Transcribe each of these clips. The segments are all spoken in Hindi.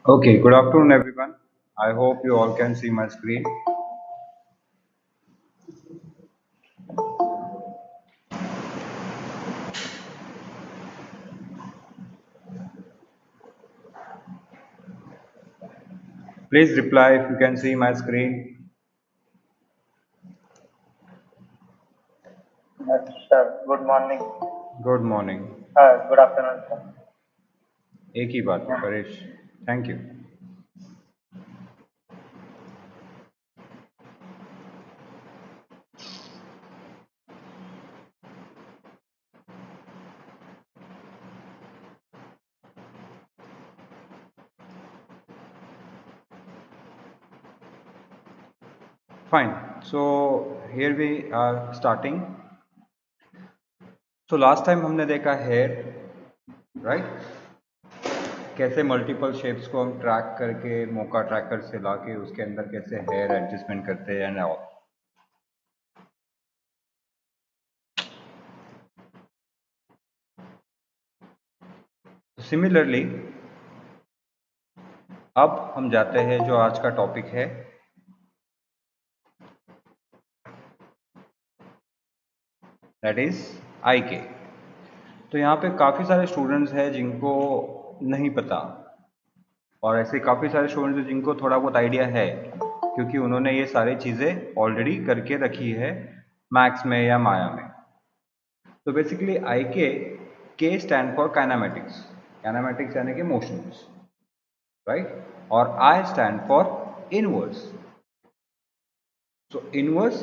Okay, good afternoon everyone. I hope you all can see my screen. Please reply if you can see my screen. Sir, good morning. Good morning. Good afternoon, sir. एक ही बात Yeah. Paresh. Thank you. Fine. So here we are starting. So last time हमने देखा hair, right? कैसे मल्टीपल शेप्स को हम ट्रैक करके मोका ट्रैकर से लाके उसके अंदर कैसे हेयर एडजस्टमेंट करते हैं एंड ऑल. सिमिलरली अब हम जाते हैं जो आज का टॉपिक है, दैट इज आई के. तो यहाँ पे काफ़ी सारे स्टूडेंट्स हैं जिनको नहीं पता, और ऐसे काफ़ी सारे स्टूडेंट्स हैं जिनको थोड़ा बहुत आइडिया है क्योंकि उन्होंने ये सारी चीज़ें ऑलरेडी करके रखी है मैथ्स में या माया में. तो बेसिकली आई के स्टैंड फॉर काइनेमेटिक्स. काइनेमेटिक्स यानी कि मोशंस, राइट. और I stand for inverse. So inverse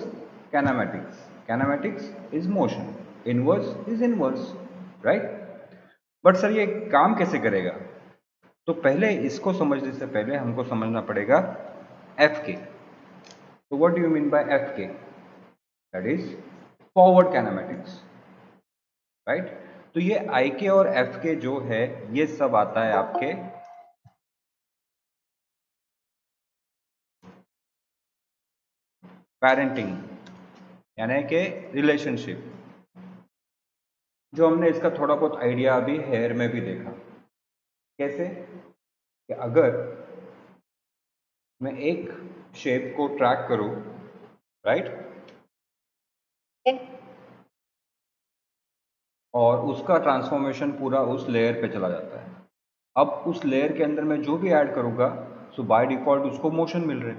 kinematics, kinematics is motion, inverse is inverse, right. But sir ये काम कैसे करेगा? तो पहले इसको समझने से पहले हमको समझना पड़ेगा एफ के. तो what do you mean by F K? That is forward kinematics, right. तो ये आई के और एफ के जो है ये सब आता है आपके पेरेंटिंग यानी कि रिलेशनशिप. जो हमने इसका थोड़ा बहुत आइडिया अभी हेयर में भी देखा. कैसे कि अगर मैं एक शेप को ट्रैक करूं, राइट, और उसका ट्रांसफॉर्मेशन पूरा उस लेयर पे चला जाता है. अब उस लेयर के अंदर मैं जो भी ऐड करूंगा सो बाय डिफॉल्ट उसको मोशन मिल रहे,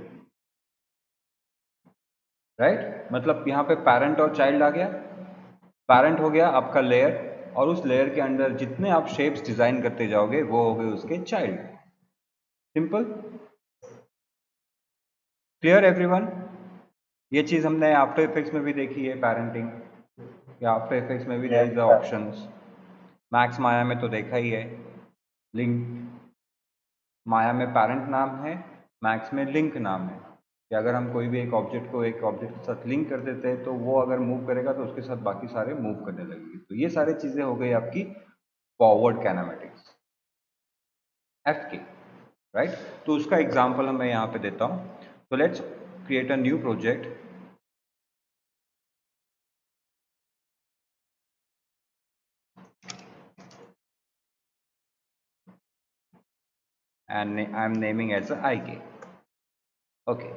राइट. मतलब यहाँ पे पेरेंट और चाइल्ड आ गया. पेरेंट हो गया आपका लेयर, और उस लेयर के अंदर जितने आप शेप्स डिजाइन करते जाओगे वो हो गए उसके चाइल्ड. सिंपल. Clear everyone? ये चीज हमने आफ्टर इफेक्ट्स में भी देखी है, पेरेंटिंग. या आफ्टर इफेक्ट्स में भी there Yes, is the sir. Options. Max Maya में तो देखा ही है. लिंक माया में पेरेंट नाम है, मैक्स में लिंक नाम है. कि अगर हम कोई भी एक ऑब्जेक्ट को एक ऑब्जेक्ट के साथ लिंक कर देते हैं तो वो अगर मूव करेगा तो उसके साथ बाकी सारे मूव करने लगेंगे. तो ये सारी चीजें हो गई आपकी फॉरवर्ड काइनेमेटिक्स, एफ की, राइट. तो उसका एग्जांपल मैं यहाँ पे देता हूँ. तो let's create a new project. And I'm naming as a IK. Okay,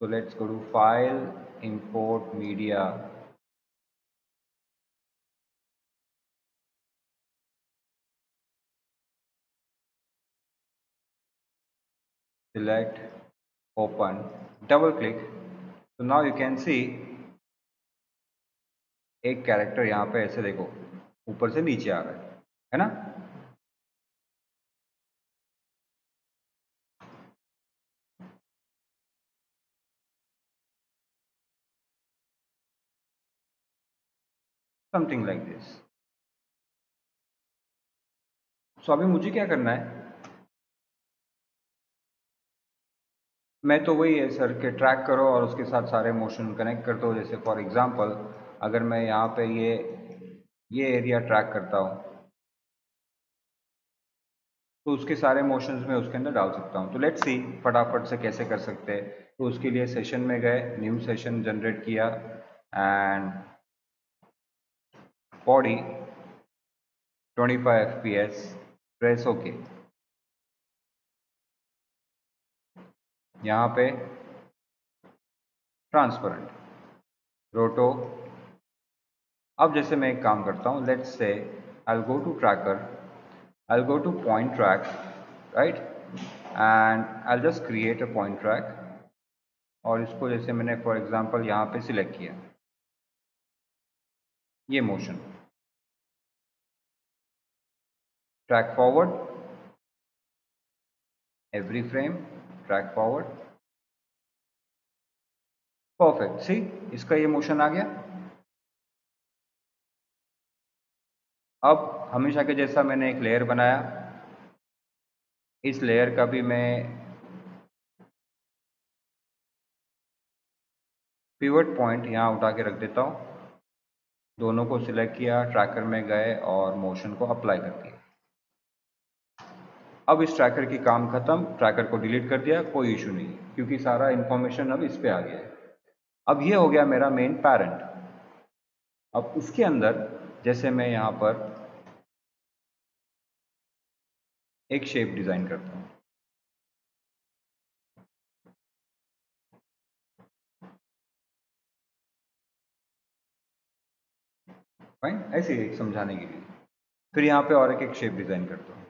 so let's go to file, import media, select, open, double click. So now you can see एक कैरेक्टर यहाँ पे ऐसे देखो ऊपर से नीचे आ रहा है ना. Something like this. सो अभी मुझे क्या करना है? मैं तो वही है सर के ट्रैक करो और उसके साथ सारे मोशन कनेक्ट कर दो. जैसे फॉर एग्जांपल अगर मैं यहाँ पे ये एरिया ट्रैक करता हूँ तो उसके सारे मोशंस में उसके अंदर डाल सकता हूँ. तो लेट्स सी फटाफट से कैसे कर सकते हैं. तो उसके लिए सेशन में गए, न्यू सेशन जनरेट किया, and body 25 fps, press okay. यहाँ पे ट्रांसपेरेंट, रोटो। अब जैसे मैं एक काम करता हूँ, let's say I will go to tracker, I will go to point track, right, and I will just create a point track, और इसको जैसे मैंने फॉर एग्जांपल यहाँ पे सिलेक्ट किया, ये motion, track forward, every frame, track forward, perfect. See, इसका ये मोशन आ गया। अब हमेशा के जैसा मैंने एक लेयर बनाया, इस लेयर का भी मैं पिवट पॉइंट यहाँ उठा के रख देता हूँ, दोनों को सिलेक्ट किया, ट्रैकर में गए और मोशन को अप्लाई कर दिया। अब इस ट्रैकर की काम खत्म, ट्रैकर को डिलीट कर दिया, कोई इशू नहीं, क्योंकि सारा इंफॉर्मेशन अब इस पे आ गया है। अब ये हो गया मेरा मेन पैरेंट। अब इसके अंदर जैसे मैं यहाँ पर एक शेप डिजाइन करता हूँ, फाइन, ऐसे ही एक समझाने के लिए। फिर यहाँ पे और एक शेप डिजाइन करता हूँ।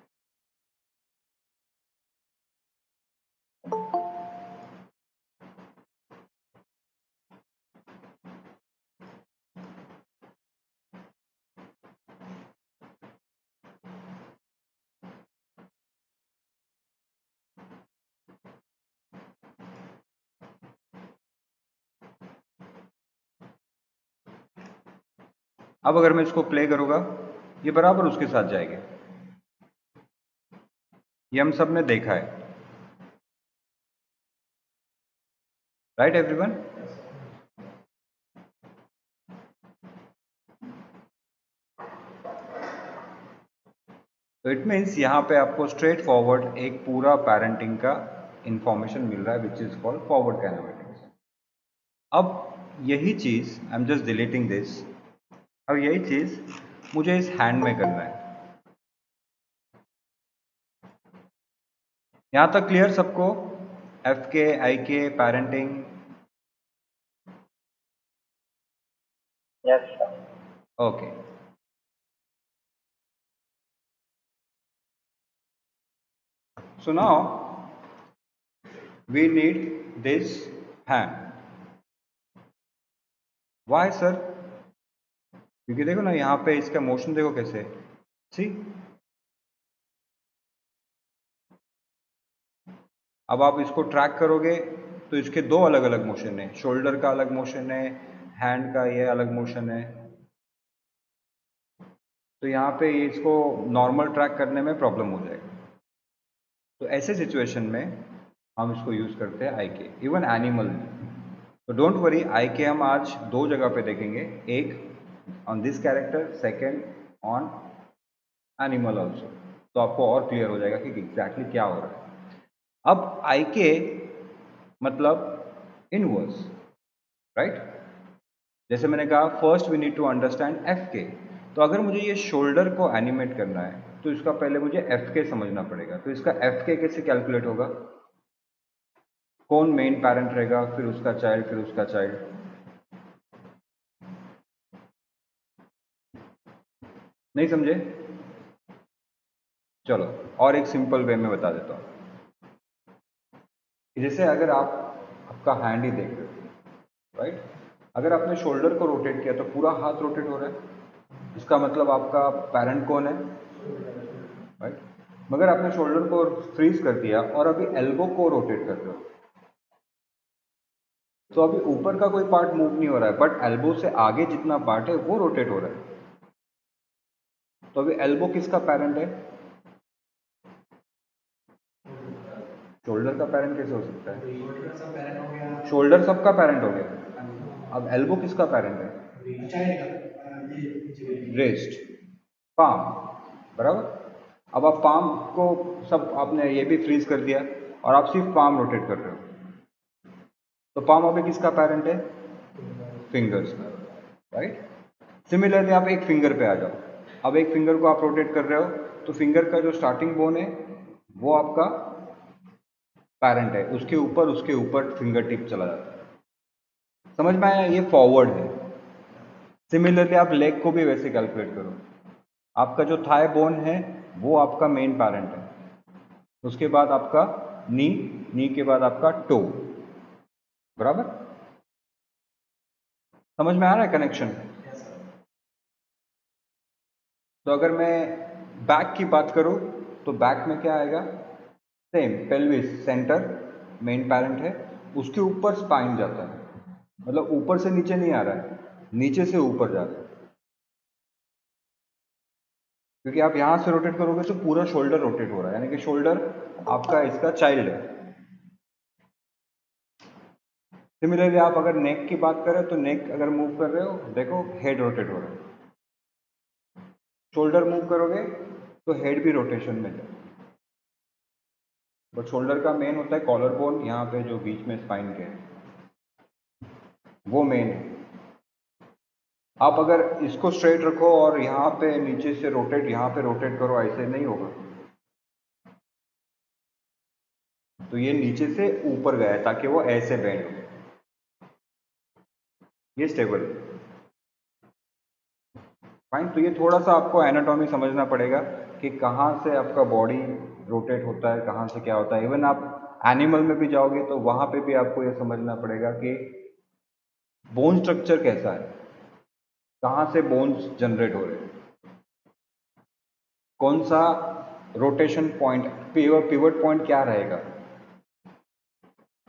अब अगर मैं इसको प्ले करूँगा, ये बराबर उसके साथ जाएगा, ये हम सब ने देखा है, राइट एवरीवन। तो इट मीन्स यहाँ पे आपको स्ट्रेट फॉरवर्ड एक पूरा पैरेंटिंग का इंफॉर्मेशन मिल रहा है, which is called forward kinematics. अब यही चीज, I am just deleting this, अब यही चीज मुझे इस हैंड में करना है। यहां तक क्लियर सबको? एफ के, आई के, parenting? Yes, sir. Okay. So now we need this hand. Why sir? क्योंकि देखो ना यहाँ पे इसका मोशन देखो कैसे, सी। अब आप इसको ट्रैक करोगे तो इसके दो अलग अलग मोशन है, शोल्डर का अलग मोशन है, हैंड का ये अलग मोशन है। तो यहाँ पे इसको नॉर्मल ट्रैक करने में प्रॉब्लम हो जाएगा। तो ऐसे सिचुएशन में हम इसको यूज करते हैं आई के, इवन एनिमल। तो डोंट वरी, आई के हम आज दो जगह पे देखेंगे, एक on this character, second on animal also. तो आपको और क्लियर हो जाएगा कि एग्जैक्टली क्या हो रहा है। अब आई के मतलब इनवर्स, राइट। जैसे मैंने कहा first we need to understand F K. तो अगर मुझे ये शोल्डर को एनिमेट करना है तो इसका पहले मुझे एफ के समझना पड़ेगा। तो इसका एफ के कैसे कैलकुलेट होगा? कौन मेन पैरेंट रहेगा, फिर उसका चाइल्ड, फिर उसका चाइल्ड। नहीं समझे? चलो और एक सिंपल वे में बता देता हूँ। जैसे अगर आप आपका हैंड ही देख रहे हो, राइट, अगर आपने शोल्डर को रोटेट किया तो पूरा हाथ रोटेट हो रहा है, इसका मतलब आपका पैरेंट कौन है, राइट। मगर आपने शोल्डर को फ्रीज कर दिया और अभी एल्बो को रोटेट कर रहे हो, तो अभी ऊपर का कोई पार्ट मूव नहीं हो रहा है, बट एल्बो से आगे जितना पार्ट है वो रोटेट हो रहा है। तो अभी एल्बो किसका पैरेंट है? शोल्डर का पैरेंट कैसे हो सकता है? शोल्डर सबका पैरेंट हो गया। अब एल्बो किसका पैरेंट है? रेस्ट, पाम, बराबर। अब आप पाम को सब आपने ये भी फ्रीज कर दिया और आप सिर्फ पाम रोटेट कर रहे हो, तो पाम अभी किसका पैरेंट है? फिंगर्स का, राइट। सिमिलरली आप एक फिंगर पे आ जाओ, अब एक फिंगर को आप रोटेट कर रहे हो तो फिंगर का जो स्टार्टिंग बोन है वो आपका पैरेंट है, उसके ऊपर फिंगर टिप चला जाता है। समझ में आया? ये फॉरवर्ड है। सिमिलरली आप लेग को भी वैसे कैलकुलेट करो। आपका जो थाई बोन है वो आपका मेन पैरेंट है, उसके बाद आपका नी के बाद आपका टो, बराबर? समझ में आ रहा है कनेक्शन? तो अगर मैं बैक की बात करूं तो बैक में क्या आएगा? Same, pelvis centre main parent है, उसके ऊपर स्पाइन जाता है, मतलब ऊपर से नीचे नहीं आ रहा है, नीचे से ऊपर जा रहा है। क्योंकि आप यहां से रोटेट करोगे तो पूरा शोल्डर रोटेट हो रहा है, यानी कि शोल्डर आपका इसका चाइल्ड है। सिमिलरली आप अगर नेक की बात करें तो नेक अगर मूव कर रहे हो, देखो हेड रोटेट हो रहा है। शोल्डर मूव करोगे तो हेड भी रोटेशन में है। बट शोल्डर का मेन होता है कॉलर बोन, यहाँ पे जो बीच में स्पाइन के है वो मेन है। आप अगर इसको स्ट्रेट रखो और यहाँ पे नीचे से रोटेट, यहाँ पे रोटेट करो, ऐसे नहीं होगा। तो ये नीचे से ऊपर गया है ताकि वो ऐसे बेंड हो, ये स्टेबल है। फाइन। तो ये थोड़ा सा आपको एनाटॉमी समझना पड़ेगा कि कहाँ से आपका बॉडी रोटेट होता है, कहाँ से क्या होता है। इवन आप एनिमल में भी जाओगे तो वहाँ पे भी आपको ये समझना पड़ेगा कि बोन स्ट्रक्चर कैसा है, कहाँ से बोन्स जनरेट हो रहे हैं, कौन सा रोटेशन पॉइंट, पिवट पॉइंट क्या रहेगा।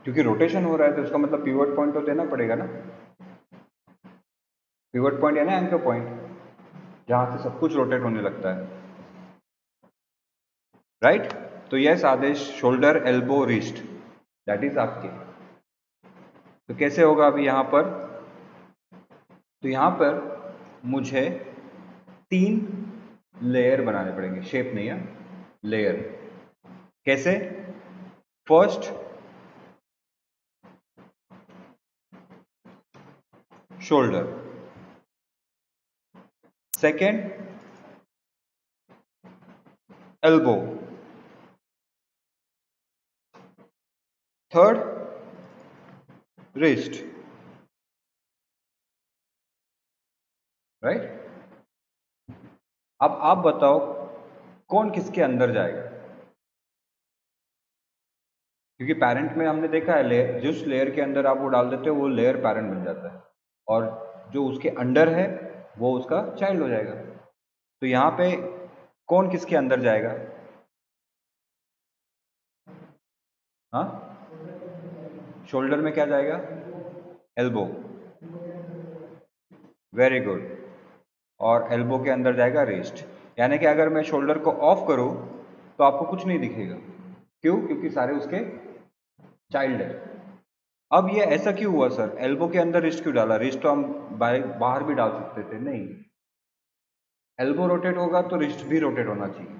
क्योंकि रोटेशन हो रहा है तो इसका मतलब पिवट पॉइंट तो देना पड़ेगा ना। पिवट पॉइंट यानी एंकर पॉइंट, जहाँ से सब कुछ रोटेट होने लगता है, राइट? तो yes Adesh, shoulder elbow wrist, that is आपके। तो कैसे होगा अभी यहाँ पर? तो यहाँ पर मुझे 3 लेयर बनाने पड़ेंगे, शेप नहीं है, लेयर। कैसे? First shoulder, second elbow, third wrist, right? अब आप बताओ कौन किसके अंदर जाएगा? क्योंकि पैरेंट में हमने देखा है लेयर, जिस लेयर के अंदर आप वो डाल देते हो वो लेयर पैरेंट बन जाता है, और जो उसके अंडर है वो उसका चाइल्ड हो जाएगा। तो यहाँ पे कौन किसके अंदर जाएगा? हाँ, शोल्डर में क्या जाएगा? Elbow, very good. और एल्बो के अंदर जाएगा रिस्ट। यानी कि अगर मैं शोल्डर को ऑफ करूं तो आपको कुछ नहीं दिखेगा। क्यों? क्योंकि सारे उसके चाइल्ड है। अब ये ऐसा क्यों हुआ सर? एल्बो के अंदर रिस्ट क्यों डाला? रिस्ट तो हम बाहर भी डाल सकते थे। नहीं, एल्बो रोटेट होगा तो रिस्ट भी रोटेट होना चाहिए,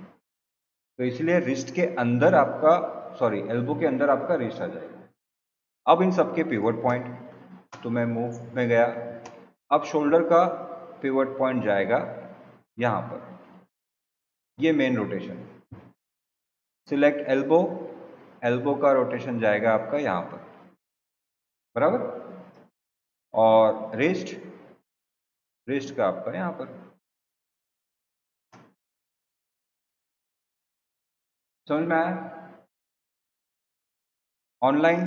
तो इसलिए रिस्ट के अंदर आपका, सॉरी, एल्बो के अंदर आपका रिस्ट आ जाएगा। अब इन सबके पिवट पॉइंट, तो मैं मूव में गया, अब शोल्डर का पिवट पॉइंट जाएगा यहाँ पर, ये main rotation. Select elbow, elbow का रोटेशन जाएगा आपका यहाँ पर, बराबर? और रिस्ट, रिस्ट का आपका यहाँ पर। समझ में आया? ऑनलाइन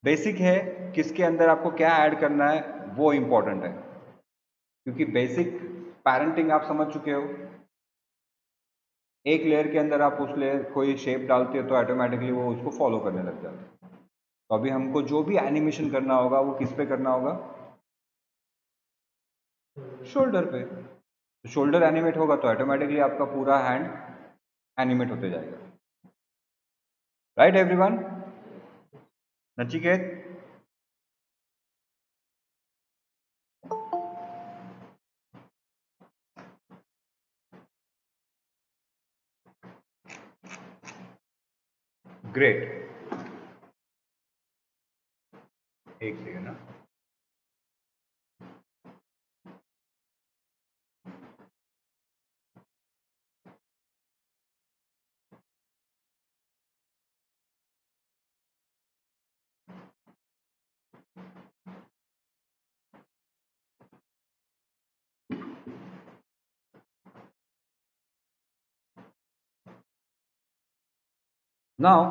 बेसिक है, किसके अंदर आपको क्या ऐड करना है वो इंपॉर्टेंट है, क्योंकि बेसिक पैरेंटिंग आप समझ चुके हो। एक लेयर के अंदर आप उस लेयर कोई शेप डालते हो तो ऑटोमेटिकली वो उसको फॉलो करने लग जाता है। तो अभी हमको जो भी एनिमेशन करना होगा वो किस पे करना होगा? शोल्डर पे। तो शोल्डर एनिमेट होगा तो ऑटोमेटिकली आपका पूरा हैंड एनिमेट होते जाएगा, राइट एवरीवन? नचिकेत, ग्रेट। एक सेकेंड ना। नाउ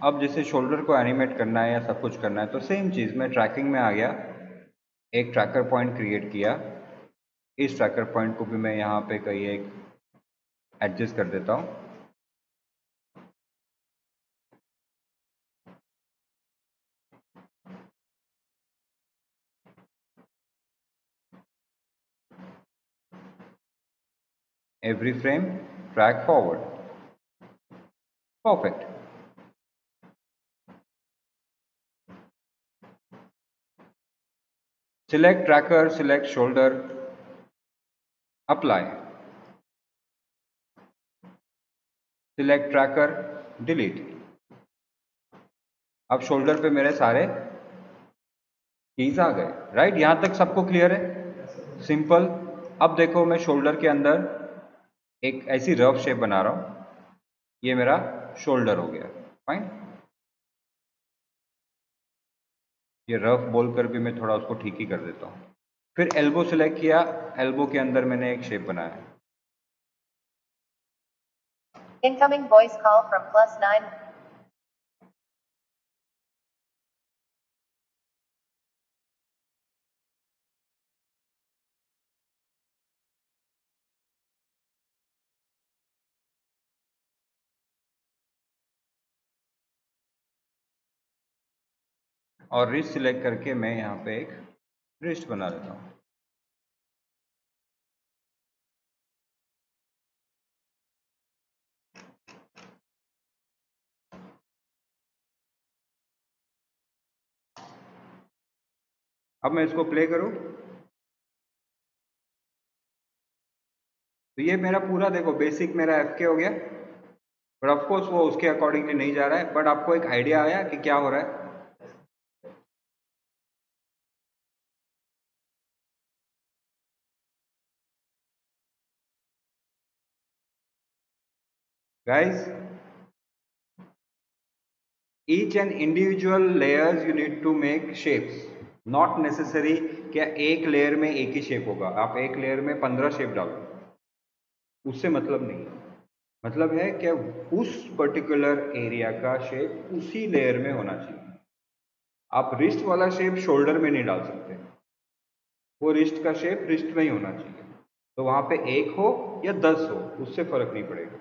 अब जैसे शोल्डर को एनिमेट करना है या सब कुछ करना है तो सेम चीज़ मैं ट्रैकिंग में आ गया, एक ट्रैकर पॉइंट क्रिएट किया। इस ट्रैकर पॉइंट को भी मैं यहाँ पे कहीं एक एडजस्ट कर देता हूँ। Every frame track forward, perfect. Select tracker, select shoulder, apply, select tracker, delete. अब शोल्डर पे मेरे सारे कीज आ गए, राइट? यहां तक सबको क्लियर है? सिंपल। अब देखो मैं शोल्डर के अंदर एक ऐसी रफ शेप बना रहा हूं, ये मेरा शोल्डर हो गया, फाइन। ये रफ बोलकर भी मैं थोड़ा उसको ठीक ही कर देता हूँ। फिर एल्बो सिलेक्ट किया, एल्बो के अंदर मैंने एक शेप बनाया। Incoming voice call from +9. और रिस्ट सिलेक्ट करके मैं यहाँ पे एक रिस्ट बना लेता हूँ। अब मैं इसको प्ले करूँ तो ये मेरा पूरा देखो बेसिक मेरा एफ के हो गया, पर ऑफ कोर्स वो उसके अकॉर्डिंगली नहीं जा रहा है, बट आपको एक आइडिया आया कि क्या हो रहा है। Guys, each and individual layers you need to make shapes, not necessary क्या एक लेयर में एक ही शेप होगा। आप एक लेयर में 15 शेप डालो, उससे मतलब नहीं है। मतलब है कि उस पर्टिकुलर एरिया का शेप उसी लेयर में होना चाहिए। आप रिस्ट वाला शेप शोल्डर में नहीं डाल सकते, वो रिस्ट का शेप रिस्ट में ही होना चाहिए। तो वहां पे एक हो या 10 हो उससे फर्क नहीं पड़ेगा,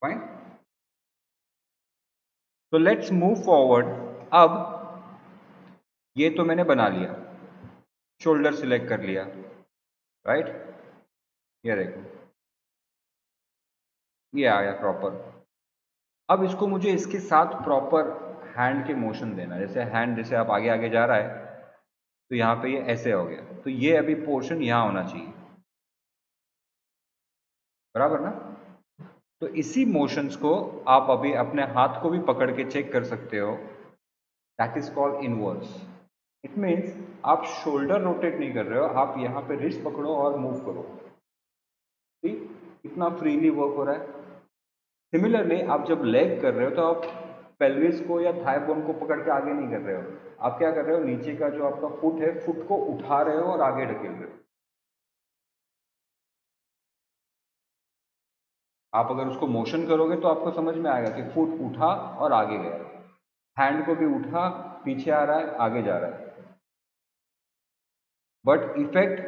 फाइन। तो लेट्स मूव फॉरवर्ड। अब ये तो मैंने बना लिया, शोल्डर सिलेक्ट कर लिया, राइट? ये देखो ये आया प्रॉपर। अब इसको मुझे इसके साथ प्रॉपर हैंड के मोशन देना है। जैसे हैंड जैसे आप आगे आगे जा रहा है तो यहाँ पे ये ऐसे हो गया, तो ये अभी पोर्शन यहाँ होना चाहिए, बराबर ना? तो इसी मोशंस को आप अभी अपने हाथ को भी पकड़ के चेक कर सकते हो। That is called inverse. It means आप शोल्डर रोटेट नहीं कर रहे हो, आप यहाँ पे रिस्ट पकड़ो और मूव करो। ठीक, कितना फ्रीली वर्क हो रहा है। सिमिलरली आप जब लेग कर रहे हो तो आप पेल्विस को या थाई बोन को पकड़ के आगे नहीं कर रहे हो, आप क्या कर रहे हो, नीचे का जो आपका फुट है, फुट को उठा रहे हो और आगे ढकेल रहे हो। आप अगर उसको मोशन करोगे तो आपको समझ में आएगा कि फुट उठा और आगे गया, हैंड को भी उठा, पीछे आ रहा है, आगे जा रहा है। बट इफेक्ट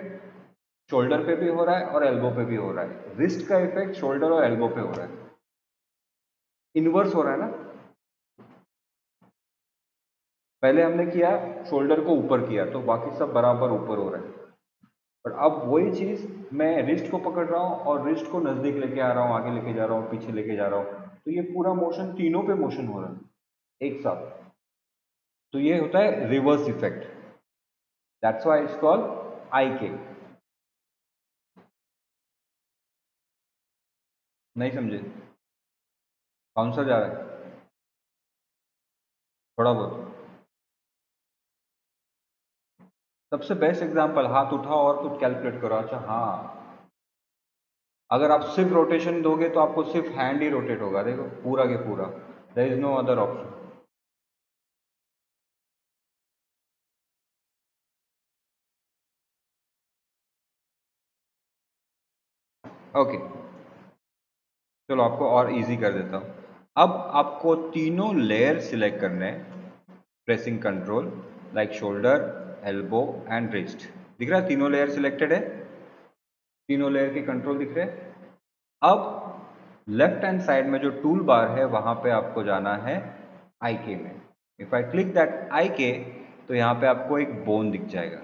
शोल्डर पे भी हो रहा है और एल्बो पे भी हो रहा है। रिस्ट का इफेक्ट शोल्डर और एल्बो पे हो रहा है, इनवर्स हो रहा है ना। पहले हमने किया शोल्डर को ऊपर किया तो बाकी सब बराबर ऊपर हो रहा है, पर अब वही चीज मैं रिस्ट को पकड़ रहा हूँ और रिस्ट को नजदीक लेके आ रहा हूँ, आगे लेके जा रहा हूँ, पीछे लेके जा रहा हूँ, तो ये पूरा मोशन तीनों पे मोशन हो रहा है एक साथ। तो ये होता है reverse effect. That's why it's called I के। नहीं समझे? कौन सा जा रहा है? थोड़ा बहुत। सबसे बेस्ट एग्जांपल, हाथ उठाओ और कुछ कैलकुलेट करो। अच्छा हाँ, अगर आप सिर्फ रोटेशन दोगे तो आपको सिर्फ हैंड ही रोटेट होगा, देखो पूरा के पूरा, there is no other option. Okay, चलो आपको और इजी कर देता हूँ। अब आपको तीनों लेयर सिलेक्ट करने हैं, pressing control like shoulder, elbow and wrist. दिख रहा है तीनों लेयर सिलेक्टेड है, तीनों लेयर के कंट्रोल दिख रहे हैं। अब लेफ्ट हैंड साइड में जो टूल बार है वहां पे आपको जाना है IK में। If I click that IK तो यहाँ पे आपको एक बोन दिख जाएगा,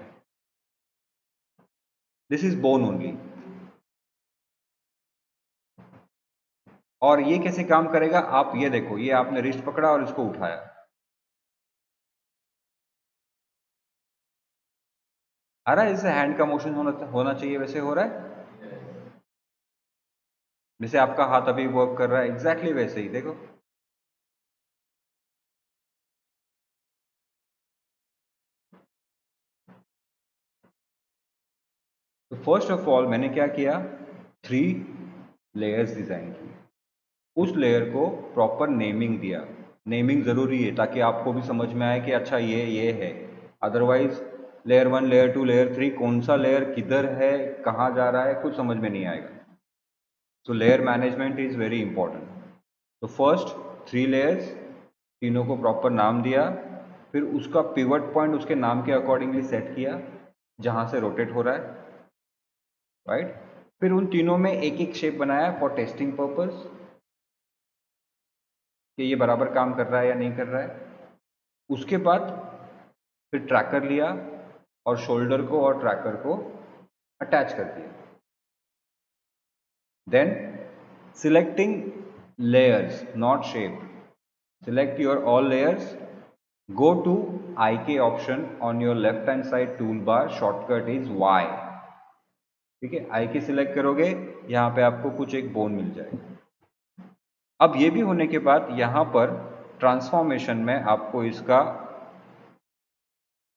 दिस इज बोन ओनली। और ये कैसे काम करेगा आप ये देखो, ये आपने रिस्ट पकड़ा और इसको उठाया, आ रहा है जैसे हैंड का मोशन होना चाहिए वैसे हो रहा है, जैसे आपका हाथ अभी वर्क कर रहा है एग्जैक्टली वैसे ही देखो। तो फर्स्ट ऑफ ऑल मैंने क्या किया, 3 लेयर्स डिजाइन की, उस लेयर को प्रॉपर नेमिंग दिया। नेमिंग जरूरी है ताकि आपको भी समझ में आए कि अच्छा ये है, अदरवाइज लेयर 1 लेयर 2 लेयर 3 कौन सा लेयर किधर है कहाँ जा रहा है कुछ समझ में नहीं आएगा। तो layer management is very important. तो फर्स्ट 3 लेयर्स, तीनों को प्रॉपर नाम दिया, फिर उसका पिवट पॉइंट उसके नाम के अकॉर्डिंगली सेट किया जहां से रोटेट हो रहा है, राइट। फिर उन तीनों में एक एक शेप बनाया फॉर टेस्टिंग पर्पस कि ये बराबर काम कर रहा है या नहीं कर रहा है। उसके बाद फिर ट्रैकर लिया और शोल्डर को और ट्रैकर को अटैच कर दिया। Then selecting layers not shape, select your all layers, go to IK option on your left hand side toolbar, shortcut is Y। ठीक है, IK सिलेक्ट करोगे यहाँ पे आपको कुछ एक बोन मिल जाएगा। अब ये भी होने के बाद यहाँ पर ट्रांसफॉर्मेशन में आपको इसका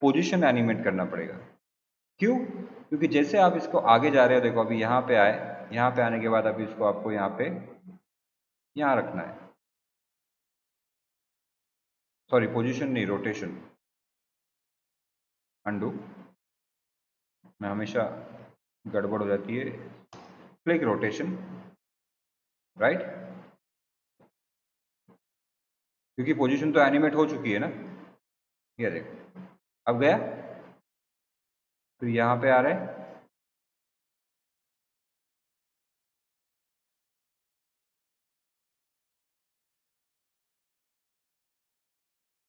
पोजीशन एनिमेट करना पड़ेगा। क्यों? क्योंकि जैसे आप इसको आगे जा रहे हो, देखो अभी यहाँ पे आए, यहाँ पे आने के बाद अभी इसको आपको यहाँ पे यहाँ रखना है, सॉरी पोजीशन नहीं रोटेशन, अंडू में हमेशा गड़बड़ हो जाती है, क्लिक रोटेशन, राइट। क्योंकि पोजीशन तो एनिमेट हो चुकी है ना, ये देखो अब गया, फिर यहाँ पे आ रहे हैं,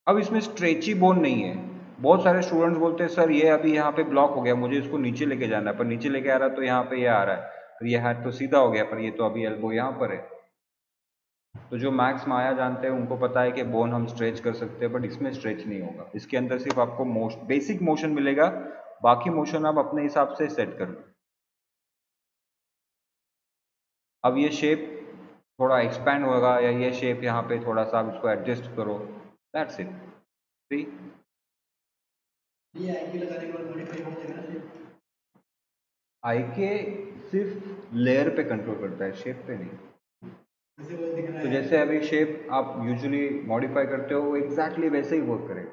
अब इसमें स्ट्रेची बोन नहीं है। बहुत सारे स्टूडेंट्स बोलते हैं सर ये अभी यहाँ पे ब्लॉक हो गया, मुझे इसको नीचे लेके जाना है, पर नीचे लेके आ रहा है तो यहाँ पे ये आ रहा है, फिर ये हाथ तो सीधा हो गया, पर ये तो अभी एल्बो यहाँ पर है। तो जो मैक्स माया जानते हैं उनको पता है कि बोन हम स्ट्रेच कर सकते हैं, बट इसमें स्ट्रेच नहीं होगा। इसके अंदर सिर्फ आपको बेसिक मोशन मिलेगा, बाकी मोशन आप अपने हिसाब से सेट कर लो। अब ये शेप थोड़ा एक्सपैंड होगा या ये शेप यहाँ पे थोड़ा सा आप इसको एडजस्ट करो, दैट्स इट। सी IK सिर्फ लेयर पे कंट्रोल करता है, शेप पे नहीं। तो जैसे अभी शेप आप यूजुअली मॉडिफाई करते हो वो एग्जैक्टली वैसे ही वर्क करेगा,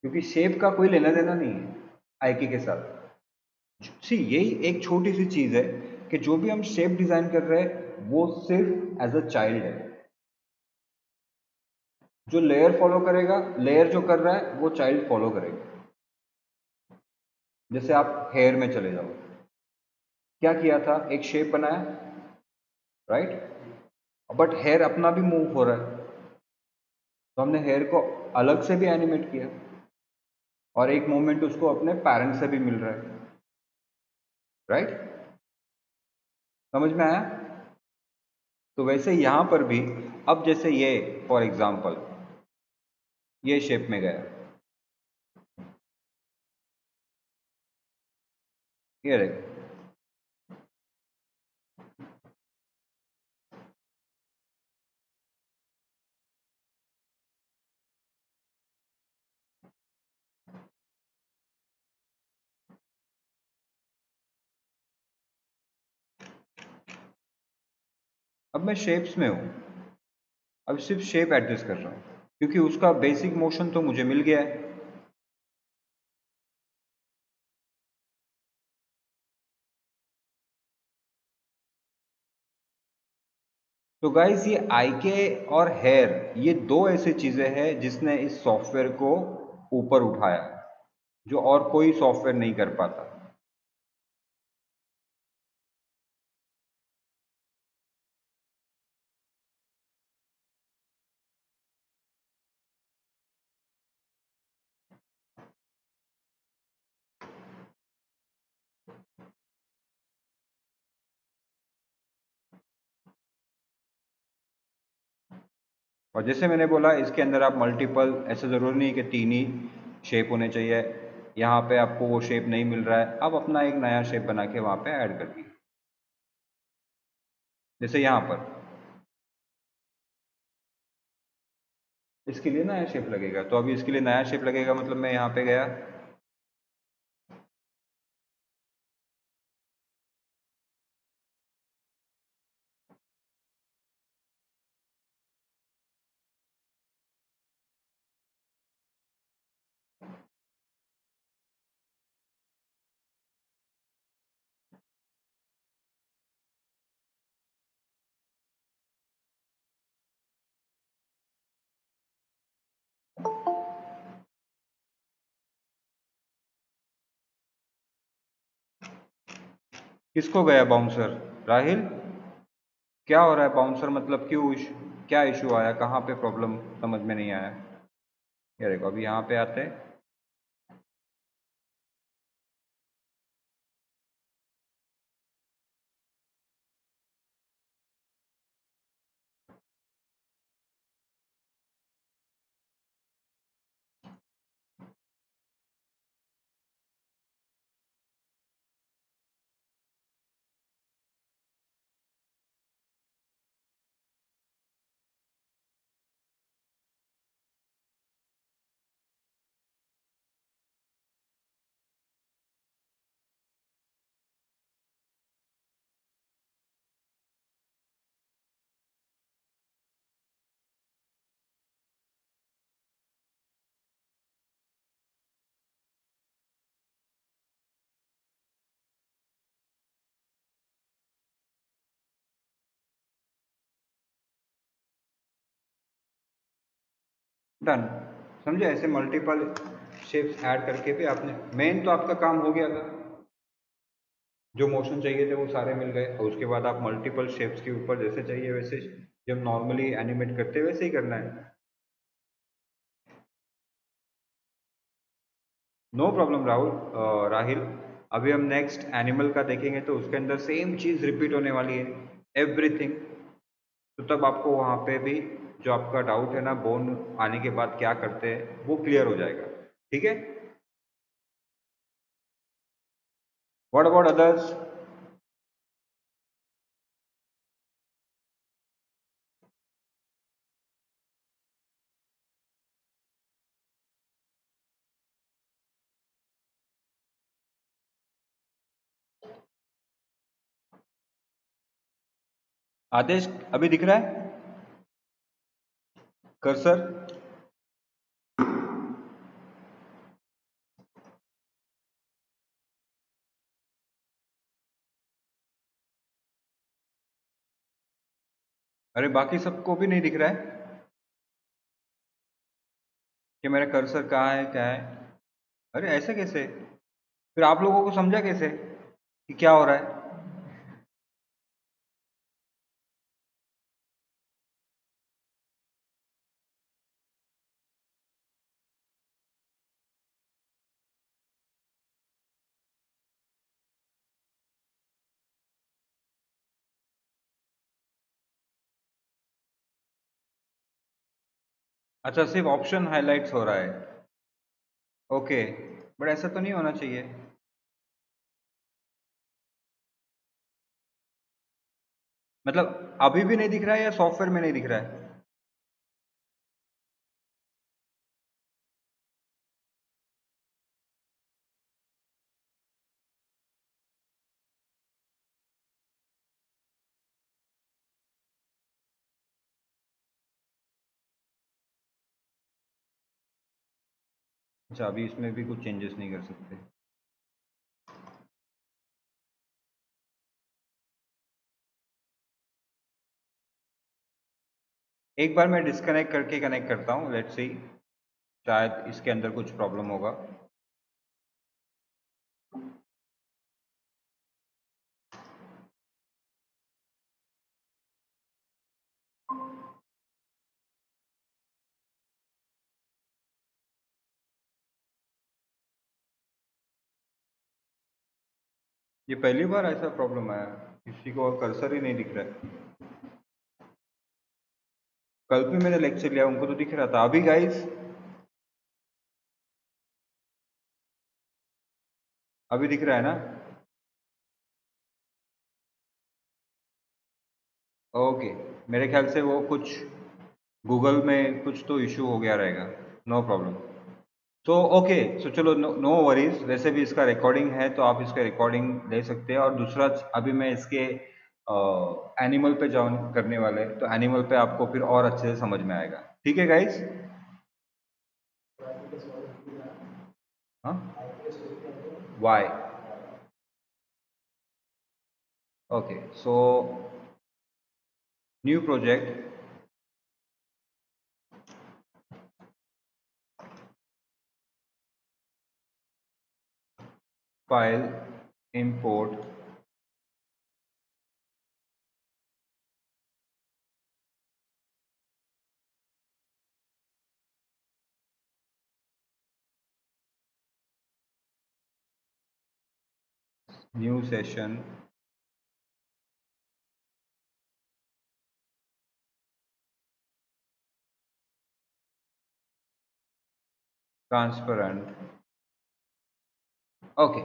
क्योंकि शेप का कोई लेना देना नहीं है IK के साथ। सी यही एक छोटी सी चीज है कि जो भी हम शेप डिजाइन कर रहे हैं वो सिर्फ एज अ चाइल्ड है। जो लेयर फॉलो करेगा, लेयर जो कर रहा है वो चाइल्ड फॉलो करेगा। जैसे आप हेयर में चले जाओ, क्या किया था, एक शेप बनाया, राइट, बट हेयर अपना भी मूव हो रहा है, तो हमने हेयर को अलग से भी एनिमेट किया और एक मोमेंट उसको अपने पेरेंट से भी मिल रहा है, राइट। समझ में आया? तो वैसे यहां पर भी अब जैसे ये फॉर एग्जांपल ये शेप में गया, ये देखो, अब मैं शेप्स में हूं, अब सिर्फ शेप एडजस्ट कर रहा हूं क्योंकि उसका बेसिक मोशन तो मुझे मिल गया है। तो गाइस ये आईके और हेयर ये दो ऐसी चीजें हैं जिसने इस सॉफ्टवेयर को ऊपर उठाया है, जो और कोई सॉफ्टवेयर नहीं कर पाता। और जैसे मैंने बोला इसके अंदर आप मल्टीपल, ऐसा ज़रूरी नहीं कि तीन ही शेप होने चाहिए। यहाँ पे आपको वो शेप नहीं मिल रहा है, आप अपना एक नया शेप बना के वहाँ पे ऐड कर दीजिए। जैसे यहाँ पर इसके लिए नया शेप लगेगा, तो अभी इसके लिए नया शेप लगेगा, मतलब मैं यहाँ पे गया, किसको गया बाउंसर? राहिल, क्या हो रहा है? बाउंसर मतलब क्यों क्या इशू आया, कहाँ पे प्रॉब्लम, समझ में नहीं आया। ये देखो अभी यहाँ पे आते हैं, डन। समझे? ऐसे मल्टीपल शेप्स ऐड करके भी आपने, मेन तो आपका काम हो गया था, जो मोशन चाहिए थे वो सारे मिल गए, और उसके बाद आप मल्टीपल शेप्स के ऊपर जैसे चाहिए वैसे, जब नॉर्मली एनिमेट करते हैं वैसे ही करना है। No problem Rahul, Rahil. अभी हम नेक्स्ट एनिमल का देखेंगे तो उसके अंदर सेम चीज़ रिपीट होने वाली है, एवरीथिंग। तो तब आपको वहाँ पे भी जो आपका डाउट है ना, बोन आने के बाद क्या करते हैं, वो क्लियर हो जाएगा। ठीक है? What about others? आदेश, अभी दिख रहा है कर्सर? अरे बाकी सबको भी नहीं दिख रहा है कि मेरा कर्सर कहाँ है, क्या है? अरे ऐसे कैसे? फिर आप लोगों को समझा कैसे कि क्या हो रहा है? अच्छा, सिर्फ ऑप्शन हाइलाइट्स हो रहा है। ओके, बट ऐसा तो नहीं होना चाहिए। मतलब अभी भी नहीं दिख रहा है या सॉफ्टवेयर में नहीं दिख रहा है? अच्छा, अभी इसमें भी कुछ चेंजेस नहीं कर सकते। एक बार मैं डिस्कनेक्ट करके कनेक्ट करता हूँ, लेट्स सी, शायद इसके अंदर कुछ प्रॉब्लम होगा। ये पहली बार ऐसा प्रॉब्लम आया, किसी को कर्सर ही नहीं दिख रहा है। कल भी मैंने लेक्चर लिया, उनको तो दिख रहा था। अभी गाइस, अभी दिख रहा है ना? ओके, मेरे ख्याल से वो कुछ गूगल में कुछ तो इशू हो गया रहेगा। No problem. तो ओके, सो चलो, नो वरीज। वैसे भी इसका रिकॉर्डिंग है तो आप इसका रिकॉर्डिंग ले सकते हैं। और दूसरा, अभी मैं इसके एनिमल पे जॉइन करने वाले हैं, तो एनिमल पे आपको फिर और अच्छे से समझ में आएगा। ठीक है गाइस? हाँ, why? Okay, so new project, file, import, new session, transparent. Okay,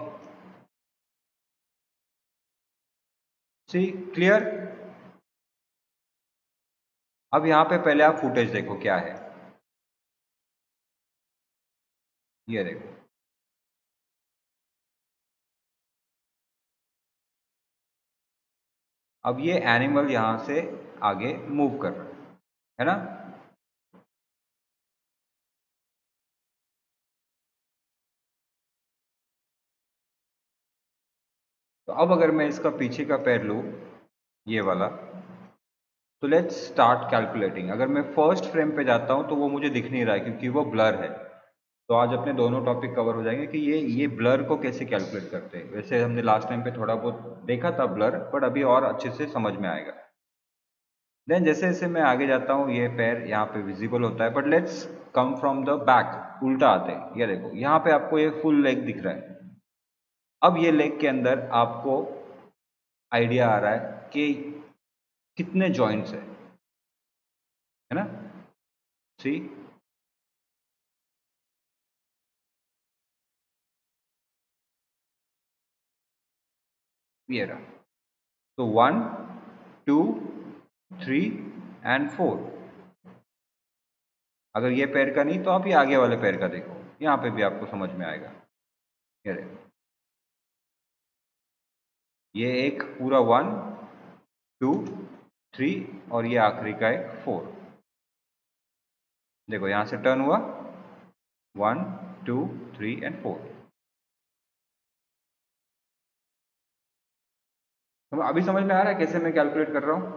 see clear? अब यहाँ पे पहले आप फुटेज देखो क्या है। ये देखो, अब ये एनिमल यहाँ से आगे मूव कर रहा है ना? तो अब अगर मैं इसका पीछे का पैर लूँ, ये वाला, तो लेट्स स्टार्ट कैलकुलेटिंग। अगर मैं फर्स्ट फ्रेम पे जाता हूँ तो वो मुझे दिख नहीं रहा है क्योंकि वो ब्लर है। तो आज अपने दोनों टॉपिक कवर हो जाएंगे कि ये ब्लर को कैसे कैलकुलेट करते हैं। वैसे हमने लास्ट टाइम पे थोड़ा बहुत देखा था ब्लर, बट अभी और अच्छे से समझ में आएगा। देन जैसे जैसे मैं आगे जाता हूँ, ये पैर यहाँ पे विजिबल होता है। But let's come from the back, उल्टा आते हैं। ये देखो, यहाँ पे आपको ये फुल लेग दिख रहा है। अब ये लेग के अंदर आपको आइडिया आ रहा है कि कितने जॉइंट्स है ना? सी, ये रहा। तो 1, 2, 3 एंड 4। अगर ये पैर का नहीं तो आप ये आगे वाले पैर का देखो, यहाँ पे भी आपको समझ में आएगा। ये देखो, ये एक पूरा 1, 2, 3 और ये आखिरी का एक 4। देखो यहाँ से टर्न हुआ, 1, 2, 3 एंड 4। तो अभी समझ में आ रहा है कैसे मैं कैलकुलेट कर रहा हूँ?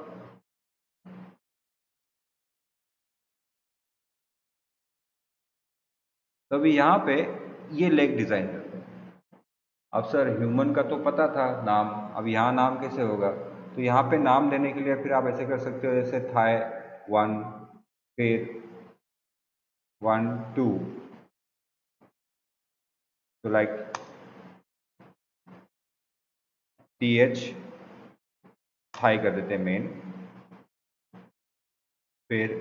तो अभी यहाँ पे ये लेग डिजाइन करते हैं। अब सर ह्यूमन का तो पता था नाम, अब यहाँ नाम कैसे होगा? तो यहाँ पे नाम देने के लिए फिर आप ऐसे कर सकते हो, जैसे थाई 1, फिर 1, 2, तो लाइक TH, थाई कर देते हैं मेन, फिर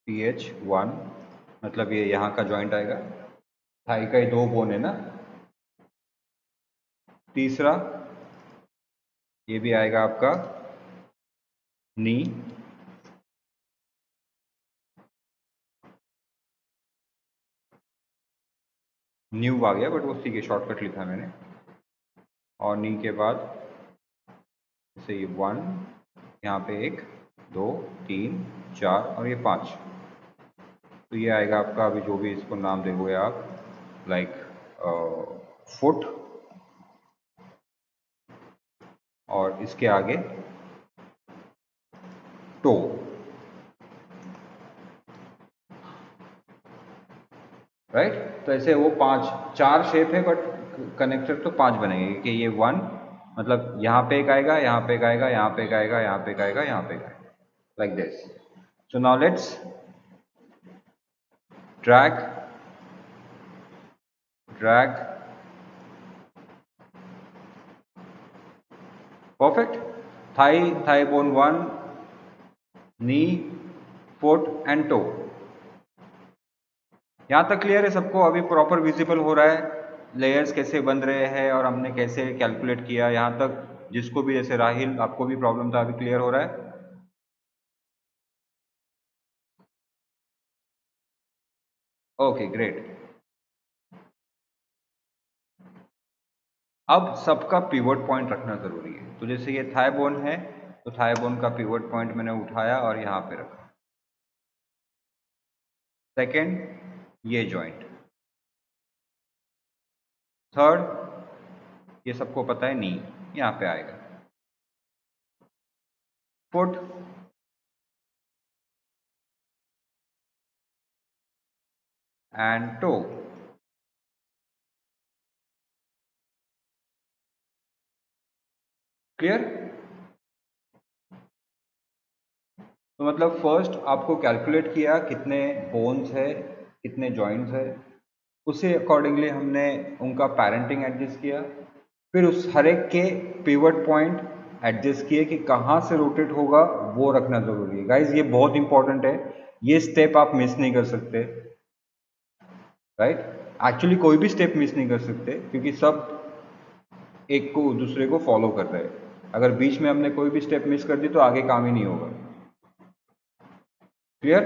TH1, मतलब ये यहाँ का जॉइंट आएगा। थाई का ये 2 बोन है ना। तीसरा ये भी आएगा आपका नी, न्यू आ गया बट वो ठीक है, शॉर्टकट लिखा मैंने। और नी के बाद जैसे ये 1, यहाँ पे 1, 2, 3, 4 और ये 5। तो ये आएगा आपका, अभी जो भी इसको नाम दोगे आप, लाइक फुट। और इसके आगे राइट। तो ऐसे वो 4 शेप है बट कनेक्टेड तो 5 बनेंगे कि ये 1 मतलब यहाँ पे एक आएगा, यहाँ पे एक आएगा, यहाँ पे एक आएगा, यहाँ पे एक आएगा, यहाँ पे एक आएगा, like this. So now let's drag perfect thigh bone 1, knee, foot and toe. यहाँ तक क्लियर है सबको? अभी प्रॉपर विजिबल हो रहा है लेयर्स कैसे बन रहे हैं और हमने कैसे कैलकुलेट किया, यहाँ तक जिसको भी, जैसे राहिल आपको भी प्रॉब्लम था, अभी क्लियर हो रहा है? Okay great. अब सबका पिवट पॉइंट रखना जरूरी है। तो जैसे ये थाई बोन है तो थाई बोन का पिवट पॉइंट मैंने उठाया और यहाँ पे रखा। सेकेंड ये जॉइंट। थर्ड ये सबको पता है नी, यहाँ पे आएगा। Foot and toe. क्लियर? तो मतलब फर्स्ट आपको कैलकुलेट किया कितने बोन्स है, कितने जॉइंट्स है, उसे अकॉर्डिंगली हमने उनका पेरेंटिंग एडजस्ट किया। फिर उस हर एक के पिवट पॉइंट एडजस्ट किए कि कहाँ से रोटेट होगा, वो रखना जरूरी है। गाइज ये बहुत इंपॉर्टेंट है, ये स्टेप आप मिस नहीं कर सकते। राइट? एक्चुअली कोई भी स्टेप मिस नहीं कर सकते क्योंकि सब एक को दूसरे को फॉलो कर रहे हैं। अगर बीच में हमने कोई भी स्टेप मिस कर दी तो आगे काम ही नहीं होगा। Clear?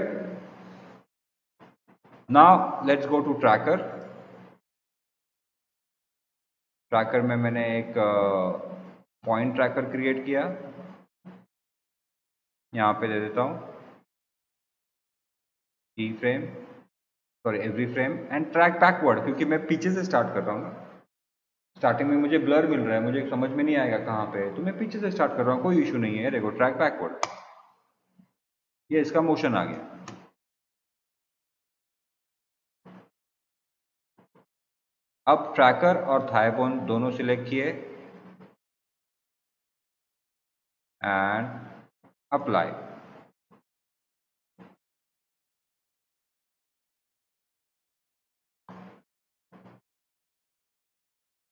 Now let's go to tracker. Tracker में मैंने एक पॉइंट ट्रैकर क्रिएट किया, यहाँ पे दे देता हूँ की frame, sorry every frame and track backward, क्योंकि मैं पीछे से स्टार्ट कर रहा हूँ ना। स्टार्टिंग में मुझे ब्लर मिल रहा है, मुझे समझ में नहीं आएगा कहाँ पे है, तो मैं पीछे से स्टार्ट कर रहा हूँ, कोई इशू नहीं है। देखो ट्रैक बैकवर्ड, ये इसका मोशन आ गया। अब ट्रैकर और थाई बोन दोनों सिलेक्ट किए and apply.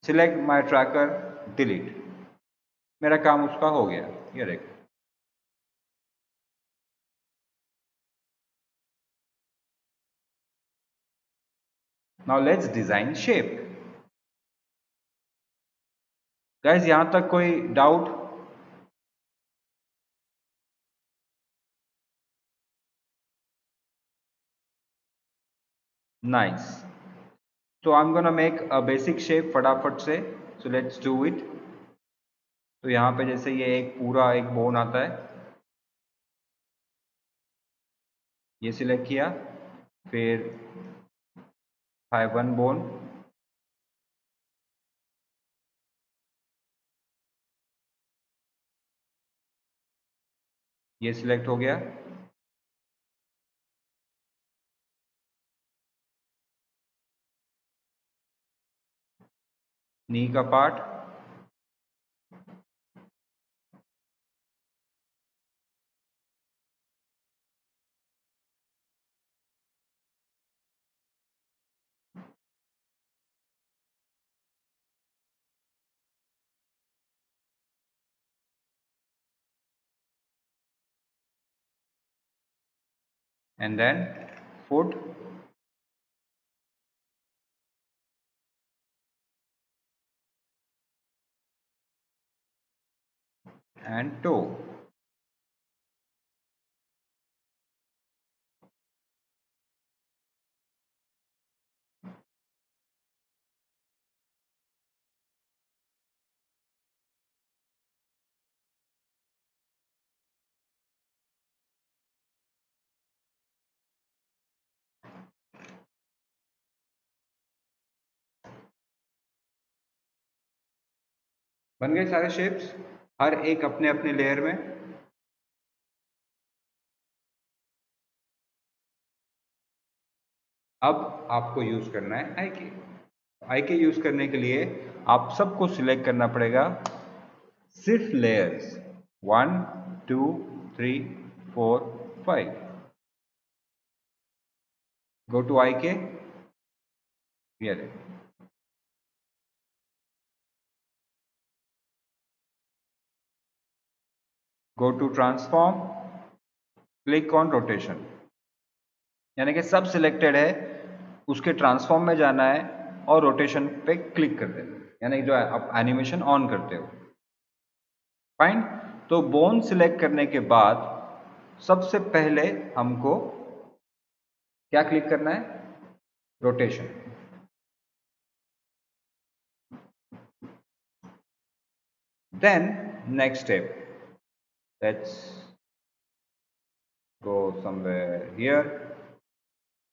Select my tracker, delete. मेरा काम उसका हो गया। ये देखो now let's design shape. Guys यहां तक कोई doubt? Nice. So I'm gonna make a basic shape फटाफट से, so let's do it। तो यहाँ पे जैसे ये एक पूरा एक बोन आता है, ये सिलेक्ट किया, फिर थाई वन बोन, ये सिलेक्ट हो गया, नी का part, and then foot and toe। बन गए सारे शेप्स, हर एक अपने अपने लेयर में। अब आपको यूज करना है आई के यूज करने के लिए आप सबको सिलेक्ट करना पड़ेगा, सिर्फ layers 1 2 3 4 5। Go to I K, here, go to transform, click on rotation, यानी कि सब सिलेक्टेड है, उसके ट्रांसफॉर्म में जाना है और रोटेशन पे क्लिक कर देना, यानी जो आप एनिमेशन ऑन करते हो। फाइन। तो बोन सिलेक्ट करने के बाद सबसे पहले हमको क्या क्लिक करना है, rotation. Then next step, let's go somewhere here,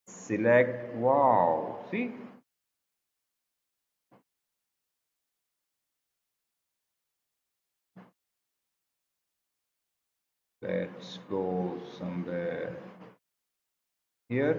select, wow, see, let's go somewhere here,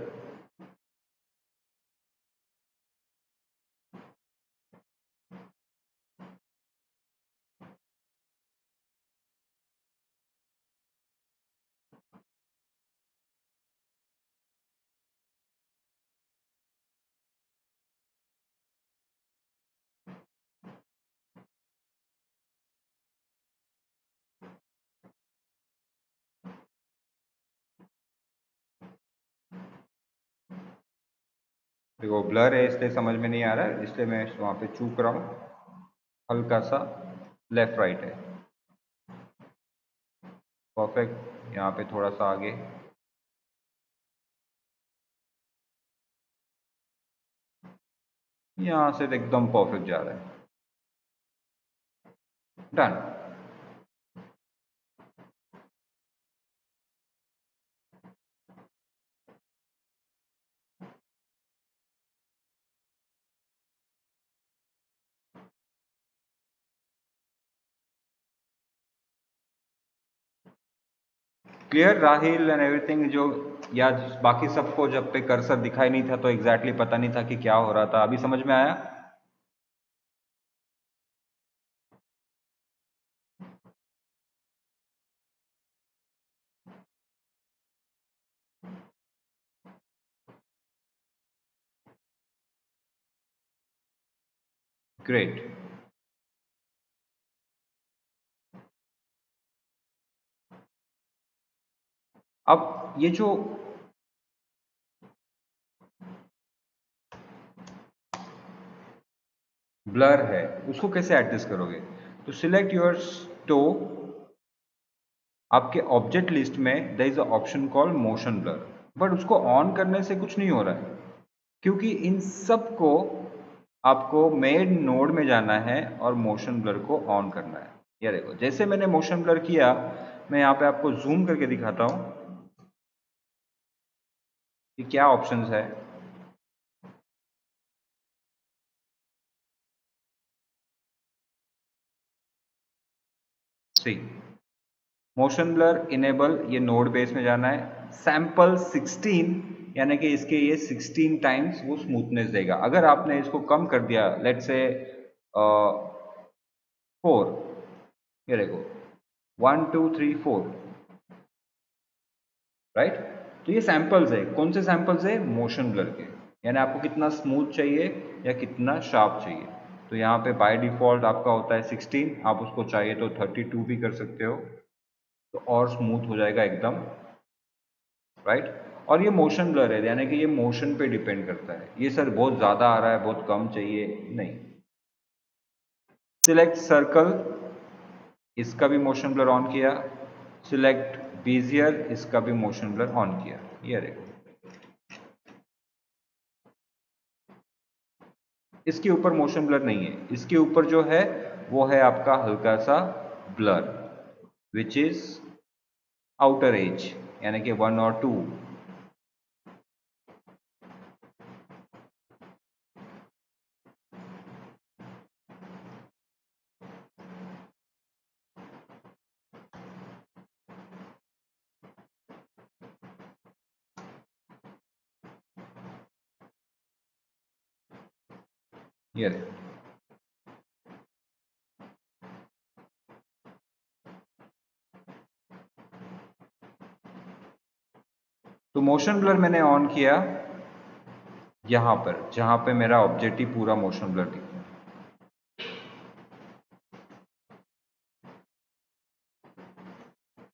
देखो ब्लर है इसलिए समझ में नहीं आ रहा है, इसलिए मैं वहां पे चूक रहा हूँ, हल्का सा लेफ्ट राइट है, परफेक्ट। यहाँ पे थोड़ा सा आगे, यहाँ से तो एकदम परफेक्ट जा रहा है, done. Clear Rahil and everything, जो या बाकी सबको जब पे कर्सर दिखाई नहीं था तो एग्जैक्टली पता नहीं था कि क्या हो रहा था, अभी समझ में आया? ग्रेट। अब ये जो ब्लर है उसको कैसे एडजस्ट करोगे? तो सिलेक्ट योर टो, आपके ऑब्जेक्ट लिस्ट में there is a option called motion blur, but उसको ऑन करने से कुछ नहीं हो रहा है, क्योंकि इन सब को आपको मेड नोड में जाना है और मोशन ब्लर को ऑन करना है। ये देखो जैसे मैंने मोशन ब्लर किया, मैं यहाँ पे आपको जूम करके दिखाता हूँ कि क्या ऑप्शंस है। सी, मोशन ब्लर इनेबल, ये नोड बेस में जाना है, सैंपल 16, यानी कि इसके ये 16 टाइम्स वो स्मूथनेस देगा। अगर आपने इसको कम कर दिया, लेट्स से 4, ये देखो 1 2 3 4, राइट। तो ये सैंपल्स है, कौन से सैंपल्स है? मोशन ब्लर के, यानी आपको कितना स्मूथ चाहिए या कितना शार्प चाहिए। तो यहाँ पे बाय डिफॉल्ट आपका होता है 16, आप उसको चाहिए तो 32 भी कर सकते हो, तो और स्मूथ हो जाएगा एकदम, राइट। और ये मोशन ब्लर है, यानी कि ये मोशन पे डिपेंड करता है, ये सर बहुत ज़्यादा आ रहा है, बहुत कम चाहिए, नहीं। सिलेक्ट सर्कल, इसका भी मोशन ब्लर ऑन किया, सिलेक्ट बीजियर, इसका भी मोशन ब्लर ऑन किया, ये देखो इसके ऊपर मोशन ब्लर नहीं है, इसके ऊपर जो है वो है आपका हल्का सा blur, which is outer as, यानी कि 1 और 2। ये रहे। तो मोशन ब्लर मैंने ऑन किया यहाँ पर, जहाँ पे मेरा ऑब्जेक्टिव पूरा मोशन ब्लर दिख रहा है।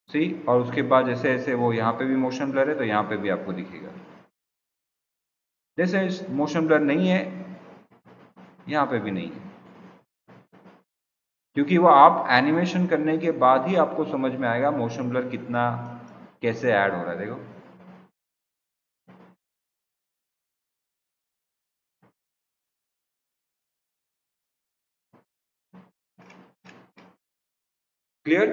सी, और उसके बाद जैसे जैसे वो यहाँ पे भी मोशन ब्लर है तो यहाँ पे भी आपको दिखेगा। जैसे मोशन ब्लर नहीं है, यहाँ पे भी नहीं है, क्योंकि वो आप एनिमेशन करने के बाद ही आपको समझ में आएगा मोशन ब्लर कितना कैसे ऐड हो रहा है। देखो, क्लियर?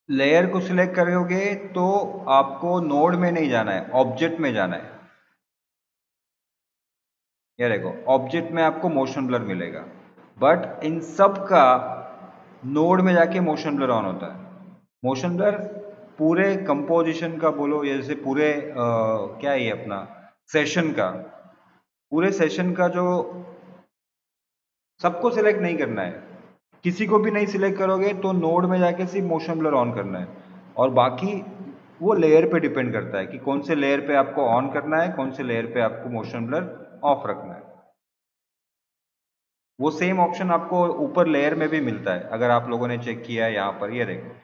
लेयर को सिलेक्ट करोगे तो आपको नोड में नहीं जाना है, ऑब्जेक्ट में जाना है। ये देखो, ऑब्जेक्ट में आपको मोशन ब्लर मिलेगा, बट इन सब का नोड में जाके मोशन ब्लर ऑन होता है। मोशन ब्लर पूरे कंपोजिशन का बोलो, जैसे पूरे क्या है ये अपना सेशन का, पूरे सेशन का जो सबको सिलेक्ट नहीं करना है, किसी को भी नहीं सिलेक्ट करोगे तो नोड में जाके सिर्फ मोशन ब्लर ऑन करना है, और बाकी वो लेयर पे डिपेंड करता है कि कौन से लेयर पे आपको ऑन करना है, कौन से लेयर पे आपको मोशन ब्लर ऑफ रखना है। वो सेम ऑप्शन आपको ऊपर लेयर में भी मिलता है, अगर आप लोगों ने चेक किया है यहाँ पर, ये देखो,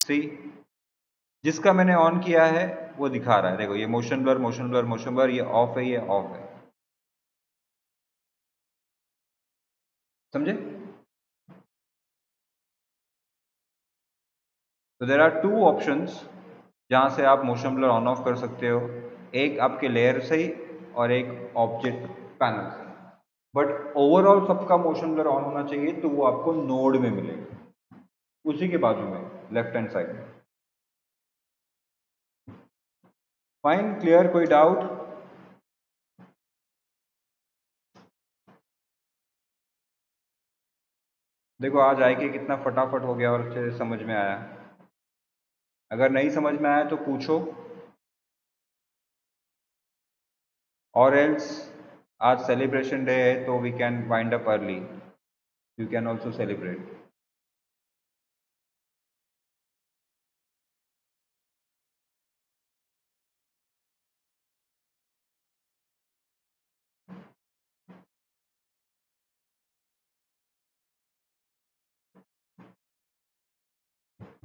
सी, जिसका मैंने ऑन किया है वो दिखा रहा है। देखो, ये motion blur, motion blur, motion blur, ये ऑफ है, ये ऑफ है। समझे? तो देर आर टू ऑप्शंस जहाँ से आप मोशन ब्लर ऑन ऑफ कर सकते हो, एक आपके लेयर से ही और एक ऑब्जेक्ट पैनल से। बट ओवरऑल सबका मोशन ब्लर ऑन होना चाहिए, तो वो आपको नोड में मिलेगा, उसी के बाजू में लेफ्ट हैंड साइड में। Fine, clear? कोई डाउट? देखो, आज आई के कितना फटाफट हो गया और अच्छे से समझ में आया। अगर नहीं समझ में आया तो पूछो, और एल्स आज सेलिब्रेशन डे है तो we can wind up early, you can also celebrate.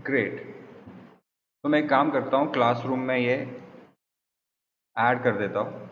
Great. तो मैं एक काम करता हूँ, क्लासरूम में ये ऐड कर देता हूँ।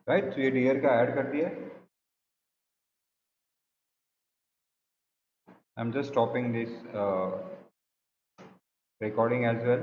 राइट, तो ये डियर का ऐड कर दिया। I am just stopping this recording as well.